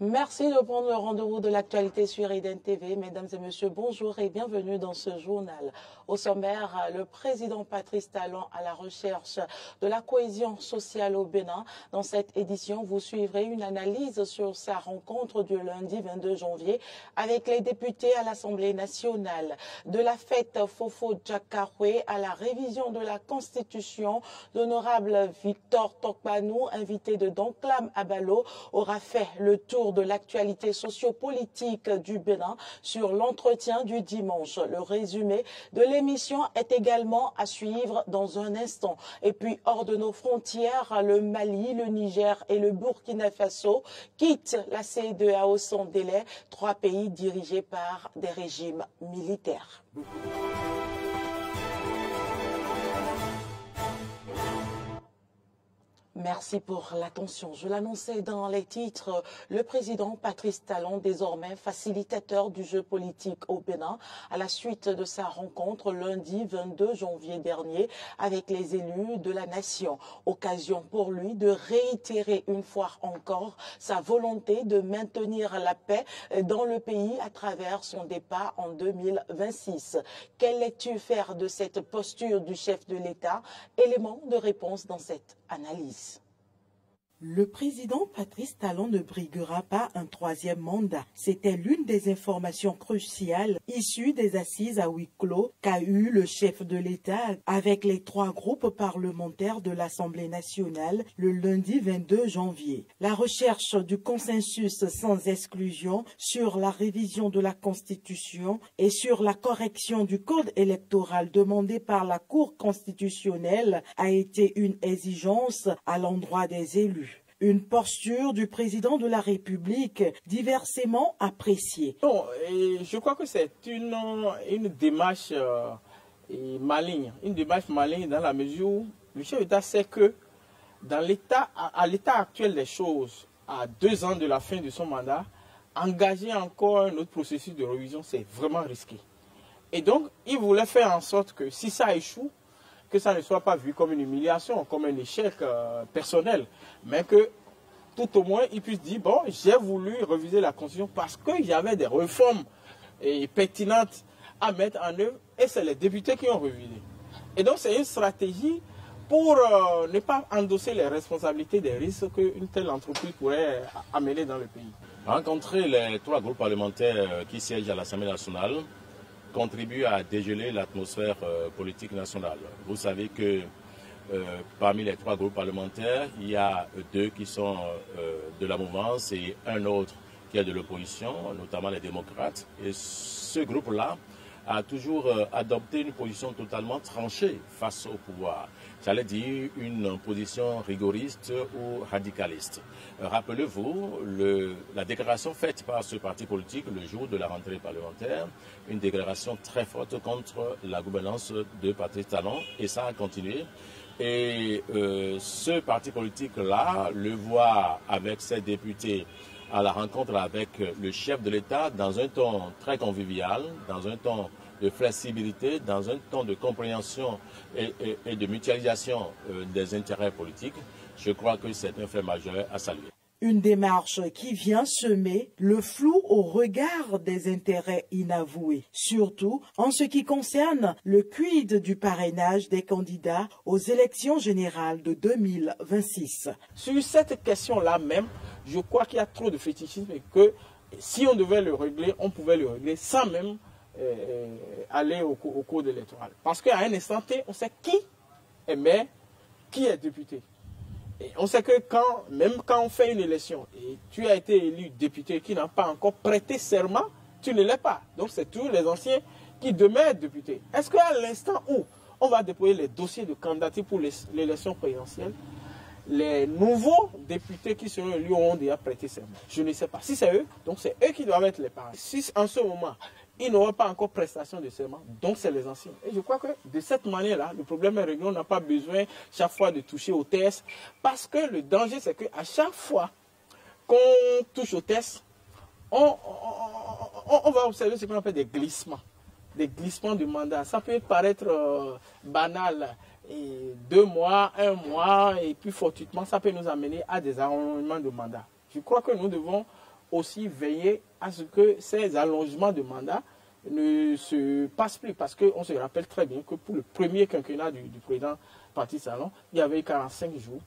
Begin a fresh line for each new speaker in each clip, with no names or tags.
Merci de prendre le rendez-vous de l'actualité sur Eden TV. Mesdames et messieurs, bonjour et bienvenue dans ce journal. Au sommaire, le président Patrice Talon à la recherche de la cohésion sociale au Bénin. Dans cette édition, vous suivrez une analyse sur sa rencontre du lundi 22 janvier avec les députés à l'Assemblée nationale. De la fête Fofo Djakaroué à la révision de la Constitution, l'honorable Victor Tokpanou, invité de Donclam Abalo, aura fait le tour de l'actualité sociopolitique du Bénin sur l'entretien du dimanche. Le résumé de l'émission est également à suivre dans un instant. Et puis, hors de nos frontières, le Mali, le Niger et le Burkina Faso quittent la CEDEAO sans délai, 3 pays dirigés par des régimes militaires. Merci pour l'attention. Je l'annonçais dans les titres, le président Patrice Talon, désormais facilitateur du jeu politique au Bénin, à la suite de sa rencontre lundi 22 janvier dernier avec les élus de la nation. Occasion pour lui de réitérer une fois encore sa volonté de maintenir la paix dans le pays à travers son départ en 2026. Quelle lecture faire de cette posture du chef de l'État? Élément de réponse dans cette analyse. Le président Patrice Talon ne briguera pas un 3e mandat. C'était l'une des informations cruciales issues des assises à huis clos qu'a eu le chef de l'État avec les 3 groupes parlementaires de l'Assemblée nationale le lundi 22 janvier. La recherche du consensus sans exclusion sur la révision de la Constitution et sur la correction du code électoral demandé par la Cour constitutionnelle a été une exigence à l'endroit des élus. Une posture du président de la République diversement appréciée.
Non, je crois que c'est une démarche maligne. Une démarche maligne dans la mesure où le chef d'État sait que à l'état actuel des choses, à 2 ans de la fin de son mandat, engager encore un autre processus de révision, c'est vraiment risqué. Et donc, il voulait faire en sorte que si ça échoue, que ça ne soit pas vu comme une humiliation, comme un échec personnel, mais que tout au moins il puisse dire, bon, j'ai voulu réviser la Constitution parce qu'il y avait des réformes pertinentes à mettre en œuvre et c'est les députés qui ont révisé. Et donc c'est une stratégie pour ne pas endosser les responsabilités des risques qu'une telle entreprise pourrait amener dans le pays.
Rencontrer les 3 groupes parlementaires qui siègent à l'Assemblée nationale contribue à dégeler l'atmosphère politique nationale. Vous savez que parmi les 3 groupes parlementaires, il y a 2 qui sont de la mouvance et un autre qui est de l'opposition, notamment les démocrates. Et ce groupe-là a toujours adopté une position totalement tranchée face au pouvoir. J'allais dire une position rigoriste ou radicaliste. Rappelez-vous, la déclaration faite par ce parti politique le jour de la rentrée parlementaire, une déclaration très forte contre la gouvernance de Patrice Talon, et ça a continué. Et ce parti politique-là le voit avec ses députés à la rencontre avec le chef de l'État dans un ton très convivial, dans un ton de flexibilité, dans un ton de compréhension et de mutualisation des intérêts politiques. Je crois que c'est un fait majeur à saluer.
Une démarche qui vient semer le flou au regard des intérêts inavoués, surtout en ce qui concerne le quid du parrainage des candidats aux élections générales de 2026.
Sur cette question-là même, je crois qu'il y a trop de fétichisme et que si on devait le régler, on pouvait le régler sans même aller au cours électoral. Parce qu'à un instant T, on sait qui est maire, qui est député. Et on sait que même quand on fait une élection et tu as été élu député qui n'a pas encore prêté serment, tu ne l'es pas. Donc c'est tous les anciens qui demeurent députés. Est-ce qu'à l'instant où on va déployer les dossiers de candidature pour l'élection présidentielle, les nouveaux députés qui seront élus auront déjà prêté serment? Je ne sais pas. Si c'est eux, donc c'est eux qui doivent être les parrains. Si en ce moment, ils n'auront pas encore prestation de serment, donc c'est les anciens. Et je crois que de cette manière-là, le problème est réglé. On n'a pas besoin chaque fois de toucher au test, parce que le danger, c'est qu'à chaque fois qu'on touche au test, on va observer ce qu'on appelle des glissements de mandat. Ça peut paraître banal, et 2 mois, 1 mois, et puis fortuitement, ça peut nous amener à des arrondissements de mandat. Je crois que nous devons aussi veiller à ce que ces allongements de mandat ne se passent plus. Parce qu'on se rappelle très bien que pour le premier quinquennat du président Patrice Talon, il y avait 45 jours.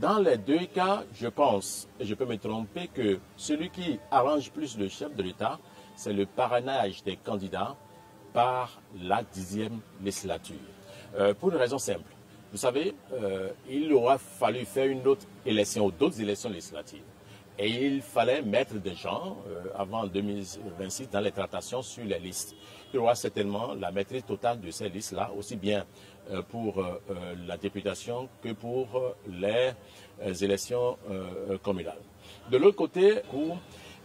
Dans les deux cas, je pense, et je peux me tromper, que celui qui arrange plus le chef de l'État, c'est le parrainage des candidats par la 10e législature. Pour une raison simple. Vous savez, il aura fallu faire une autre élection ou d'autres élections législatives. Et il fallait mettre des gens, avant 2026, dans les tractations sur les listes. Il y aura certainement la maîtrise totale de ces listes-là, aussi bien pour la députation que pour les élections communales. De l'autre côté,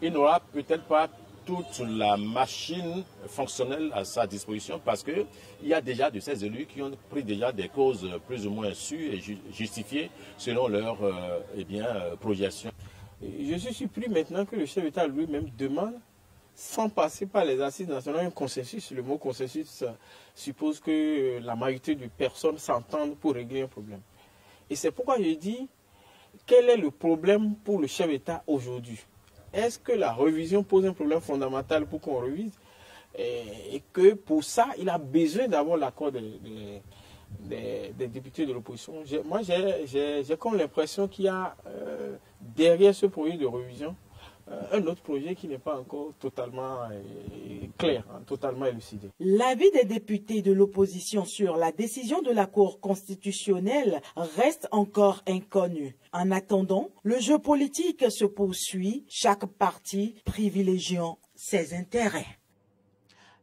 il n'aura peut-être pas toute la machine fonctionnelle à sa disposition parce qu'il y a déjà de ces élus qui ont pris déjà des causes plus ou moins sûres et justifiées selon leur projection.
Je suis surpris maintenant que le chef d'État lui-même demande, sans passer par les assises nationales, un consensus. Le mot consensus suppose que la majorité de personnes s'entendent pour régler un problème. Et c'est pourquoi je dis, quel est le problème pour le chef d'État aujourd'hui? Est-ce que la révision pose un problème fondamental pour qu'on révise? Et que pour ça, il a besoin d'avoir l'accord des députés de l'opposition. Moi, j'ai comme l'impression qu'il y a derrière ce projet de révision un autre projet qui n'est pas encore totalement clair, totalement élucidé.
L'avis des députés de l'opposition sur la décision de la Cour constitutionnelle reste encore inconnu. En attendant, le jeu politique se poursuit, chaque parti privilégiant ses intérêts.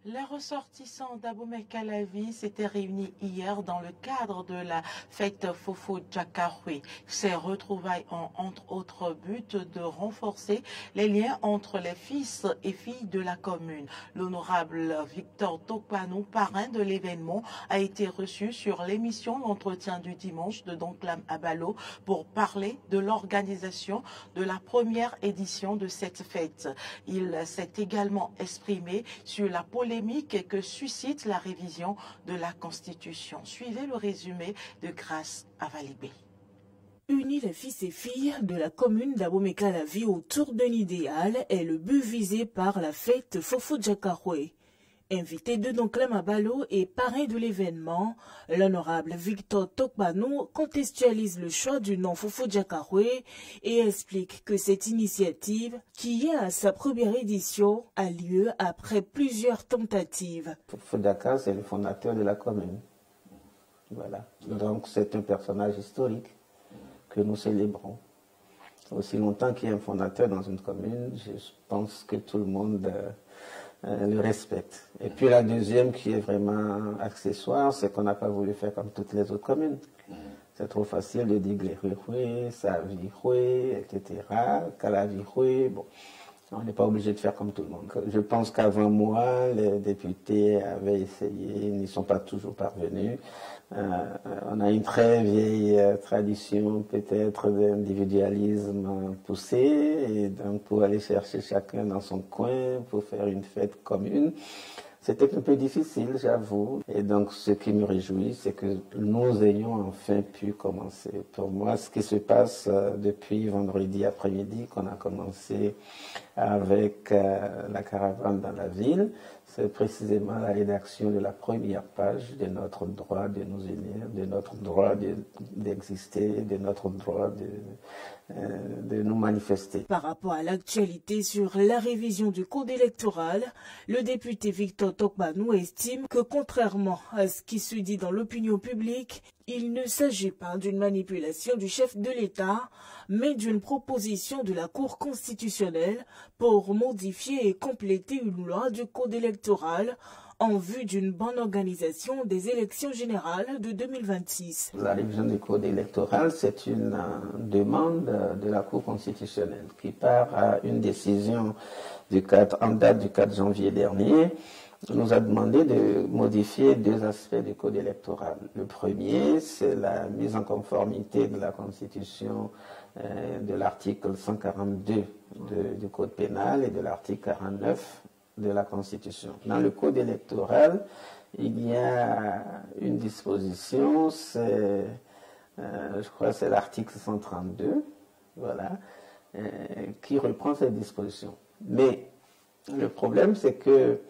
Les ressortissants d'Abomey-Calavi s'étaient réunis hier dans le cadre de la fête Fofo-Djakaroué. Ces retrouvailles ont entre autres but de renforcer les liens entre les fils et filles de la commune. L'honorable Victor Tokpanou, parrain de l'événement, a été reçu sur l'émission L'entretien du dimanche de Donclam Abalo pour parler de l'organisation de la première édition de cette fête. Il s'est également exprimé sur la polémique que suscite la révision de la Constitution. Suivez le résumé de Grâce Avalibé.
Unir les fils et filles de la commune d'Abomey-Calavi autour d'un idéal est le but visé par la fête Fofo-Djakaroué. Invité de Donclam Abalo et parrain de l'événement, l'honorable Victor Tokpanou contextualise le choix du nom Fofo-Djakaroué et explique que cette initiative, qui est à sa première édition, a lieu après plusieurs tentatives.
Fofo-Djaka, c'est le fondateur de la commune. Voilà. Donc c'est un personnage historique que nous célébrons. Aussi longtemps qu'il y a un fondateur dans une commune, je pense que tout le monde le respecte. Et puis la deuxième qui est vraiment accessoire, c'est qu'on n'a pas voulu faire comme toutes les autres communes. C'est trop facile de dire Gléroué, Saviroué, etc., Calaviroué. Bon, on n'est pas obligé de faire comme tout le monde. Je pense qu'avant moi, les députés avaient essayé, ils n'y sont pas toujours parvenus. On a une très vieille tradition peut-être d'individualisme poussé, et donc pour aller chercher chacun dans son coin, pour faire une fête commune. C'était un peu difficile, j'avoue. Et donc, ce qui me réjouit, c'est que nous ayons enfin pu commencer. Pour moi, ce qui se passe depuis vendredi après-midi, qu'on a commencé avec la caravane dans la ville, c'est précisément la rédaction de la première page de notre droit de nous unir, de notre droit d'exister, de notre droit de nous manifester.
Par rapport à l'actualité sur la révision du code électoral, le député Victor Tokpanou estime que contrairement à ce qui se dit dans l'opinion publique, il ne s'agit pas d'une manipulation du chef de l'État, mais d'une proposition de la Cour constitutionnelle pour modifier et compléter une loi du code électoral en vue d'une bonne organisation des élections générales de 2026.
La révision du code électoral, c'est une demande de la Cour constitutionnelle qui part à une décision en date du 4 janvier dernier, nous a demandé de modifier deux aspects du code électoral. Le premier, c'est la mise en conformité de la Constitution de l'article 142 du code pénal et de l'article 49 de la Constitution. Dans le code électoral, il y a une disposition, je crois que c'est l'article 132, voilà, qui reprend ces dispositions. Mais le problème, c'est que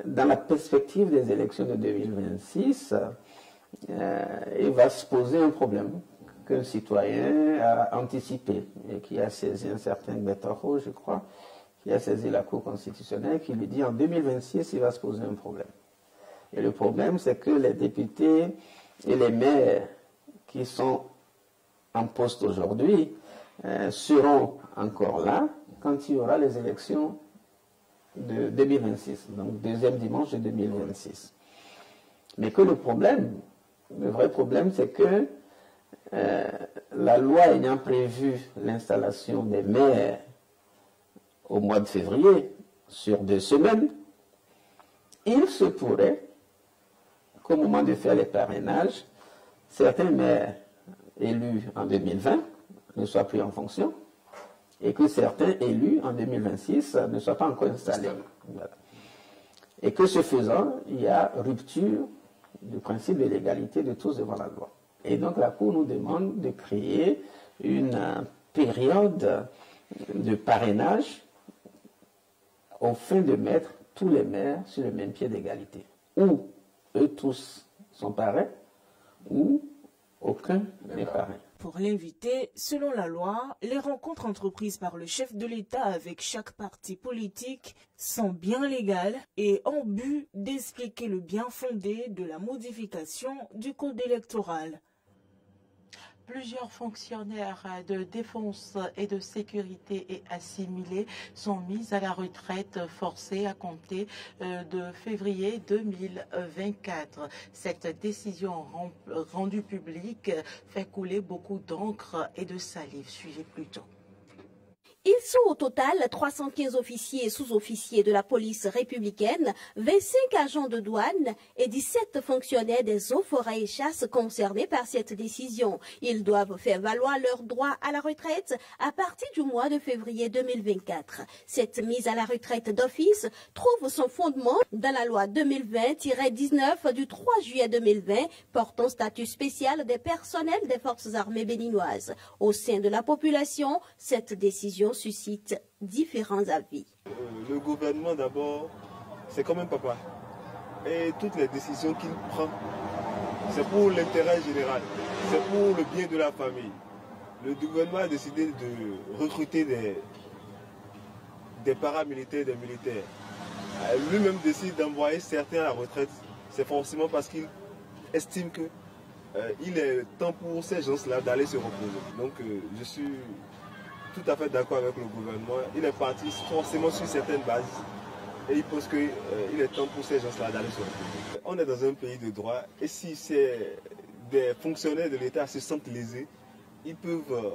dans la perspective des élections de 2026, il va se poser un problème qu'un citoyen a anticipé et qui a saisi un certain Betoro, je crois, qui a saisi la Cour constitutionnelle, qui lui dit en 2026, il va se poser un problème. Et le problème, c'est que les députés et les maires qui sont en poste aujourd'hui seront encore là quand il y aura les élections de 2026, donc deuxième dimanche de 2026. Mais que le vrai problème, c'est que la loi ayant prévu l'installation des maires au mois de février sur 2 semaines, il se pourrait qu'au moment de faire les parrainages, certains maires élus en 2020 ne soient plus en fonction et que certains élus en 2026 ne soient pas encore installés. Voilà. Et que ce faisant, il y a rupture du principe de l'égalité de tous devant la loi. Et donc la Cour nous demande de créer une période de parrainage au fin de mettre tous les maires sur le même pied d'égalité. Ou eux tous sont parrains, ou aucun n'est parrain.
Pour l'invité, selon la loi, les rencontres entreprises par le chef de l'État avec chaque parti politique sont bien légales et ont but d'expliquer le bien fondé de la modification du code électoral.
Plusieurs fonctionnaires de défense et de sécurité et assimilés sont mis à la retraite forcée à compter de février 2024. Cette décision rendue publique fait couler beaucoup d'encre et de salive. Suivez plutôt.
Ils sont au total 315 officiers et sous-officiers de la police républicaine, 25 agents de douane et 17 fonctionnaires des eaux, forêts et chasses concernés par cette décision. Ils doivent faire valoir leurs droits à la retraite à partir du mois de février 2024. Cette mise à la retraite d'office trouve son fondement dans la loi 2020-19 du 3 juillet 2020 portant statut spécial des personnels des forces armées béninoises. Au sein de la population, cette décision suscite différents avis.
Le gouvernement d'abord, c'est comme un papa. Et toutes les décisions qu'il prend, c'est pour l'intérêt général, c'est pour le bien de la famille. Le gouvernement a décidé de recruter des paramilitaires, des militaires. Lui-même décide d'envoyer certains à la retraite, c'est forcément parce qu'il estime que il est temps pour ces gens-là d'aller se reposer. Donc je suis tout à fait d'accord avec le gouvernement. Il est parti forcément sur certaines bases et il pense qu'il est temps pour ces gens-là d'aller se reposer. On est dans un pays de droit et si des fonctionnaires de l'État se sentent lésés, ils peuvent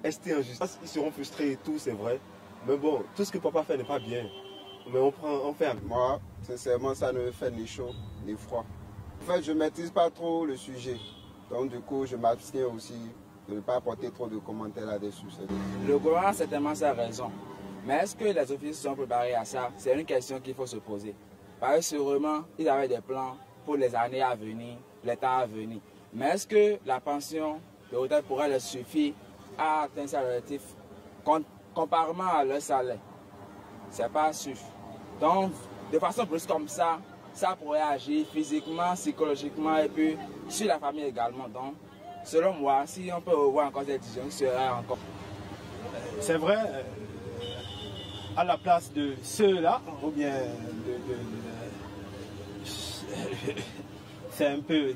rester en justice. Ils seront frustrés et tout, c'est vrai. Mais bon, tout ce que papa fait n'est pas bien. Mais on fait.
Moi, sincèrement, ça ne me fait ni chaud ni froid. En fait, je ne maîtrise pas trop le sujet. Donc du coup, je m'abstiens aussi de ne pas apporter trop de commentaires là-dessus.
Le gouvernement a certainement sa raison. Mais est-ce que les officiers sont préparés à ça? C'est une question qu'il faut se poser. Parce que sûrement, ils avaient des plans pour les années à venir, les temps à venir. Mais est-ce que la pension de retraite pourrait leur suffire à atteindre ça relatif comparément à leur salaire? C'est pas sûr. Donc, de façon plus comme ça pourrait agir physiquement, psychologiquement et puis sur la famille également. Donc, selon moi, si on peut revoir encore cette décision, ce serait encore.
C'est vrai, à la place de ceux-là, ou bien c'est un peu,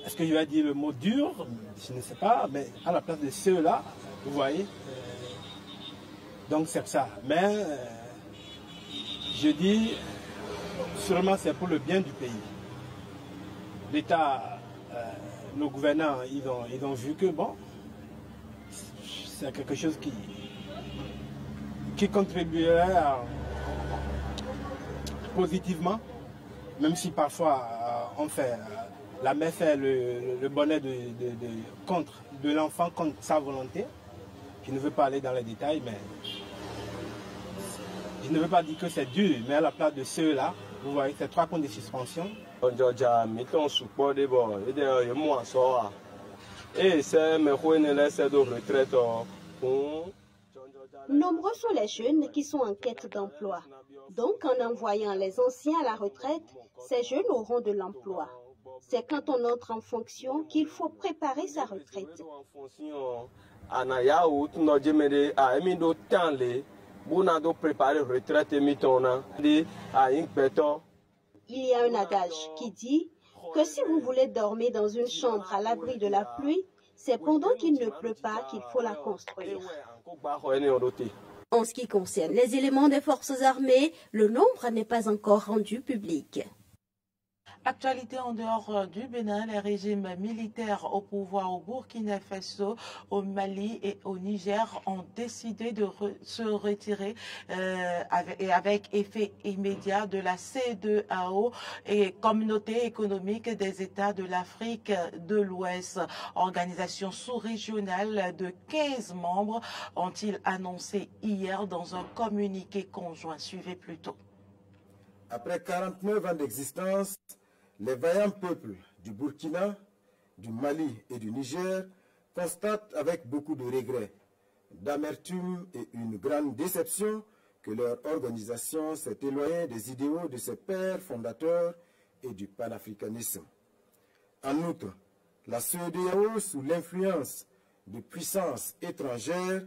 est-ce que je vais dire le mot dur? Je ne sais pas, mais à la place de ceux-là, vous voyez, donc c'est ça. Mais je dis, sûrement c'est pour le bien du pays. L'État, nos gouvernants, ils ont vu que bon, c'est quelque chose qui contribuerait positivement, même si parfois on fait, la mère fait le bonnet de l'enfant contre sa volonté. Je ne veux pas aller dans les détails, mais je ne veux pas dire que c'est dur, mais à la place de ceux-là, vous voyez, c'est 3 comptes de suspension.
et c'est mes de retraite pour...
Nombreux sont les jeunes qui sont en quête d'emploi. Donc, en envoyant les anciens à la retraite, ces jeunes auront de l'emploi. C'est quand on entre en fonction qu'il faut préparer sa retraite. Il y a un adage qui dit que si vous voulez dormir dans une chambre à l'abri de la pluie, c'est pendant qu'il ne pleut pas qu'il faut la construire. En ce qui concerne les éléments des forces armées, le nombre n'est pas encore rendu public.
Actualité en dehors du Bénin, les régimes militaires au pouvoir au Burkina Faso, au Mali et au Niger ont décidé de se retirer avec effet immédiat de la CEDEAO et Communauté économique des États de l'Afrique de l'Ouest. Organisation sous-régionale de 15 membres ont-ils annoncé hier dans un communiqué conjoint. Suivez plutôt.
Après 49 ans d'existence, les vaillants peuples du Burkina, du Mali et du Niger constatent avec beaucoup de regrets, d'amertume et une grande déception que leur organisation s'est éloignée des idéaux de ses pères fondateurs et du panafricanisme. En outre, la CEDEAO, sous l'influence de puissances étrangères,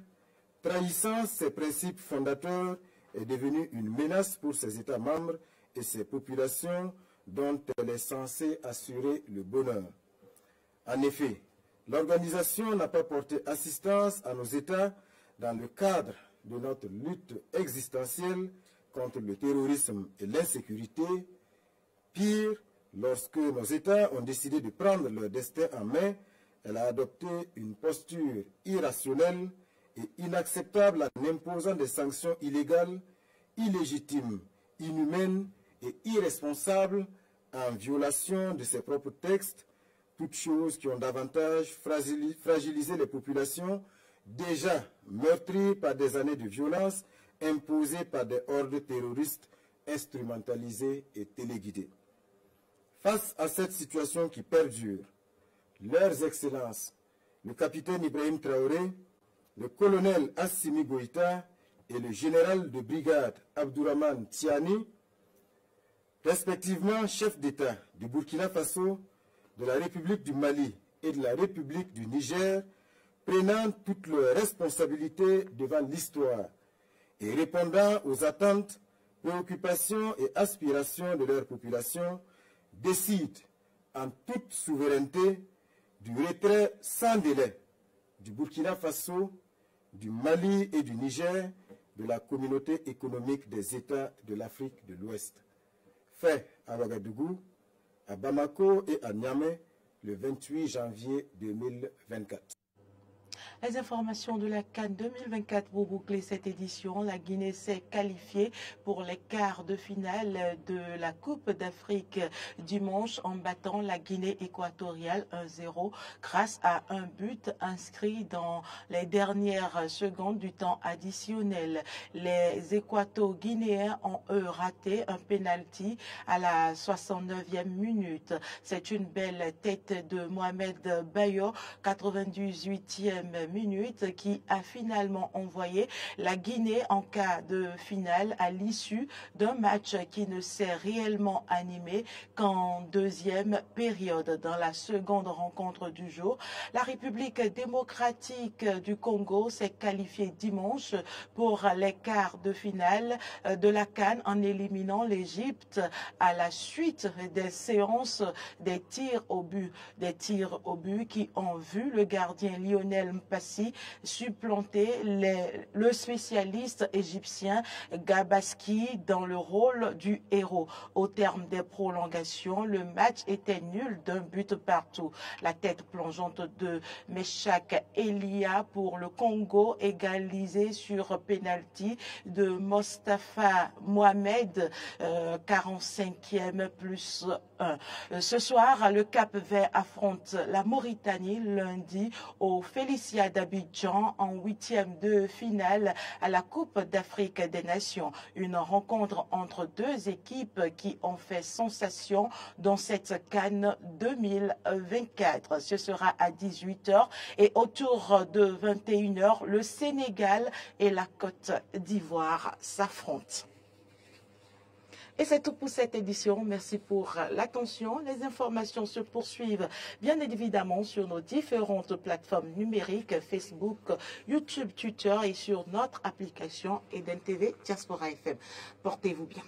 trahissant ses principes fondateurs, est devenue une menace pour ses États membres et ses populations dont elle est censée assurer le bonheur. En effet, l'organisation n'a pas porté assistance à nos États dans le cadre de notre lutte existentielle contre le terrorisme et l'insécurité. Pire, lorsque nos États ont décidé de prendre leur destin en main, elle a adopté une posture irrationnelle et inacceptable en imposant des sanctions illégales, illégitimes, inhumaines et irresponsables en violation de ses propres textes, toutes choses qui ont davantage fragilisé les populations déjà meurtries par des années de violence imposées par des hordes terroristes instrumentalisées et téléguidées. Face à cette situation qui perdure, leurs excellences, le capitaine Ibrahim Traoré, le colonel Assimi Goïta et le général de brigade Abdourahmane Tiani, respectivement chefs d'État du Burkina Faso, de la République du Mali et de la République du Niger, prenant toutes leurs responsabilités devant l'histoire et répondant aux attentes, préoccupations et aspirations de leur population, décident en toute souveraineté du retrait sans délai du Burkina Faso, du Mali et du Niger de la Communauté économique des États de l'Afrique de l'Ouest. Fait à Ouagadougou, à Bamako et à Niamey le 28 janvier 2024.
Les informations de la CAN 2024 pour boucler cette édition. La Guinée s'est qualifiée pour les quarts de finale de la Coupe d'Afrique dimanche en battant la Guinée équatoriale 1-0 grâce à un but inscrit dans les dernières secondes du temps additionnel. Les Équato-Guinéens ont raté un penalty à la 69e minute. C'est une belle tête de Mohamed Bayo, 98e minute, qui a finalement envoyé la Guinée en quart de finale à l'issue d'un match qui ne s'est réellement animé qu'en deuxième période. Dans la seconde rencontre du jour, la République démocratique du Congo s'est qualifiée dimanche pour les quarts de finale de la CAN en éliminant l'Égypte à la suite des séances des tirs au but. Des tirs au but qui ont vu le gardien Lionel Mpassi supplanter le spécialiste égyptien Gabaski dans le rôle du héros. Au terme des prolongations, le match était nul d'un but partout. La tête plongeante de Meshak Elia pour le Congo, égalisée sur penalty de Mostafa Mohamed, 45e plus 1. Ce soir, le Cap-Vert affronte la Mauritanie lundi au Felicia d'Abidjan en 8e de finale à la Coupe d'Afrique des Nations. Une rencontre entre deux équipes qui ont fait sensation dans cette CAN 2024. Ce sera à 18h et autour de 21h, le Sénégal et la Côte d'Ivoire s'affrontent. Et c'est tout pour cette édition. Merci pour l'attention. Les informations se poursuivent bien évidemment sur nos différentes plateformes numériques, Facebook, YouTube, Twitter et sur notre application Eden TV Diaspora FM. Portez-vous bien.